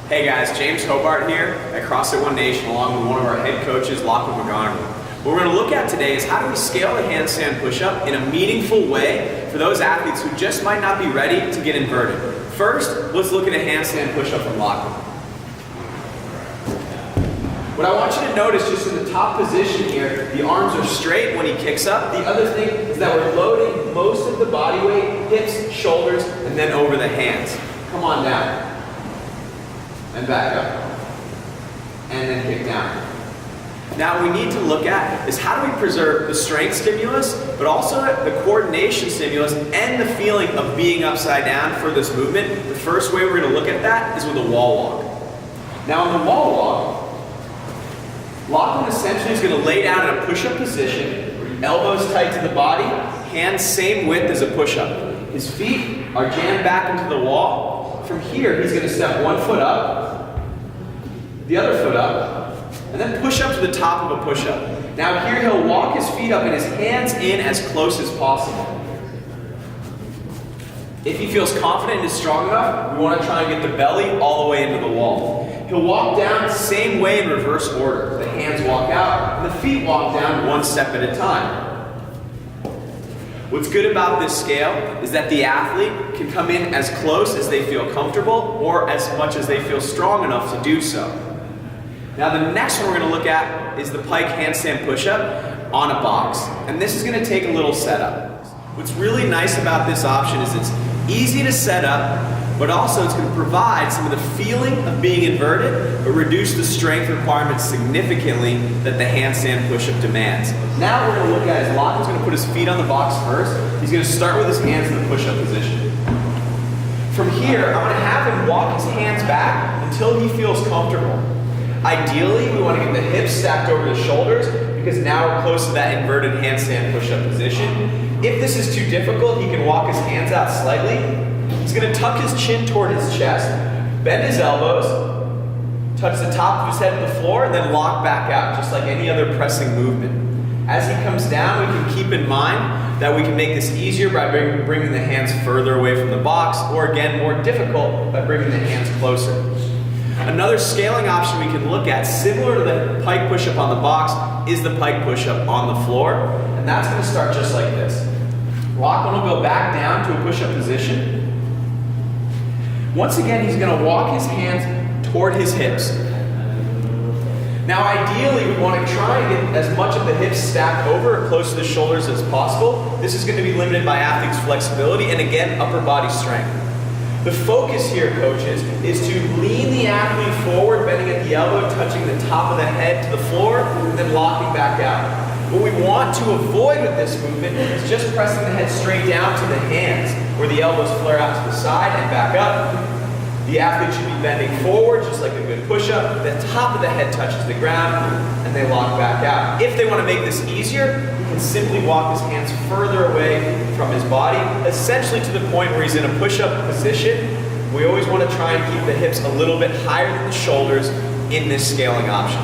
Hey guys, James Hobart here at CrossFit One Nation along with one of our head coaches, Lachlan. What we're going to look at today is how do we scale the handstand push-up in a meaningful way for those athletes who just might not be ready to get inverted. First, let's look at a handstand push-up from Lachlan. What I want you to notice just in the top position here, the arms are straight when he kicks up. The other thing is that we're loading most of the body weight, hips, shoulders, and then over the hands. Come on down. And back up. And then kick down. Now what we need to look at is how do we preserve the strength stimulus, but also the coordination stimulus and the feeling of being upside down for this movement. The first way we're going to look at that is with a wall walk. Now in the wall walk, Lachlan essentially is going to lay down in a push-up position, elbows tight to the body, hands same width as a push-up. His feet are jammed back into the wall. From here, he's going to step one foot up, the other foot up, and then push up to the top of a push-up. Now here he'll walk his feet up and his hands in as close as possible. If he feels confident and is strong enough, we want to try and get the belly all the way into the wall. He'll walk down the same way in reverse order. The hands walk out, and the feet walk down one step at a time. What's good about this scale is that the athlete can come in as close as they feel comfortable or as much as they feel strong enough to do so. Now the next one we're going to look at is the pike handstand push-up on a box. And this is going to take a little setup. What's really nice about this option is it's easy to set up, but also it's going to provide some of the feeling of being inverted, but reduce the strength requirements significantly that the handstand push-up demands. Now what we're going to look at is Lachlan's going to put his feet on the box first. He's going to start with his hands in the push-up position. From here, I'm going to have him walk his hands back until he feels comfortable. Ideally, we want to get the hips stacked over the shoulders because now we're close to that inverted handstand push-up position. If this is too difficult, he can walk his hands out slightly. He's going to tuck his chin toward his chest, bend his elbows, touch the top of his head to the floor, and then lock back out, just like any other pressing movement. As he comes down, we can keep in mind that we can make this easier by bringing the hands further away from the box, or again, more difficult by bringing the hands closer. Another scaling option we can look at, similar to the pike push-up on the box, is the pike push-up on the floor, and that's going to start just like this. Lachlan will go back down to a push-up position. Once again, he's going to walk his hands toward his hips. Now ideally, we want to try and get as much of the hips stacked over or close to the shoulders as possible. This is going to be limited by athlete's flexibility and again, upper body strength. The focus here, coaches, is to lean the athlete forward, bending at the elbow, touching the top of the head to the floor, and then locking back out. What we want to avoid with this movement is just pressing the head straight down to the hands, where the elbows flare out to the side and back up. The athlete should be bending forward, just like a good push-up. The top of the head touches the ground, and they lock back out. If they want to make this easier, he can simply walk his hands further away from his body, essentially to the point where he's in a push-up position. We always want to try and keep the hips a little bit higher than the shoulders in this scaling option.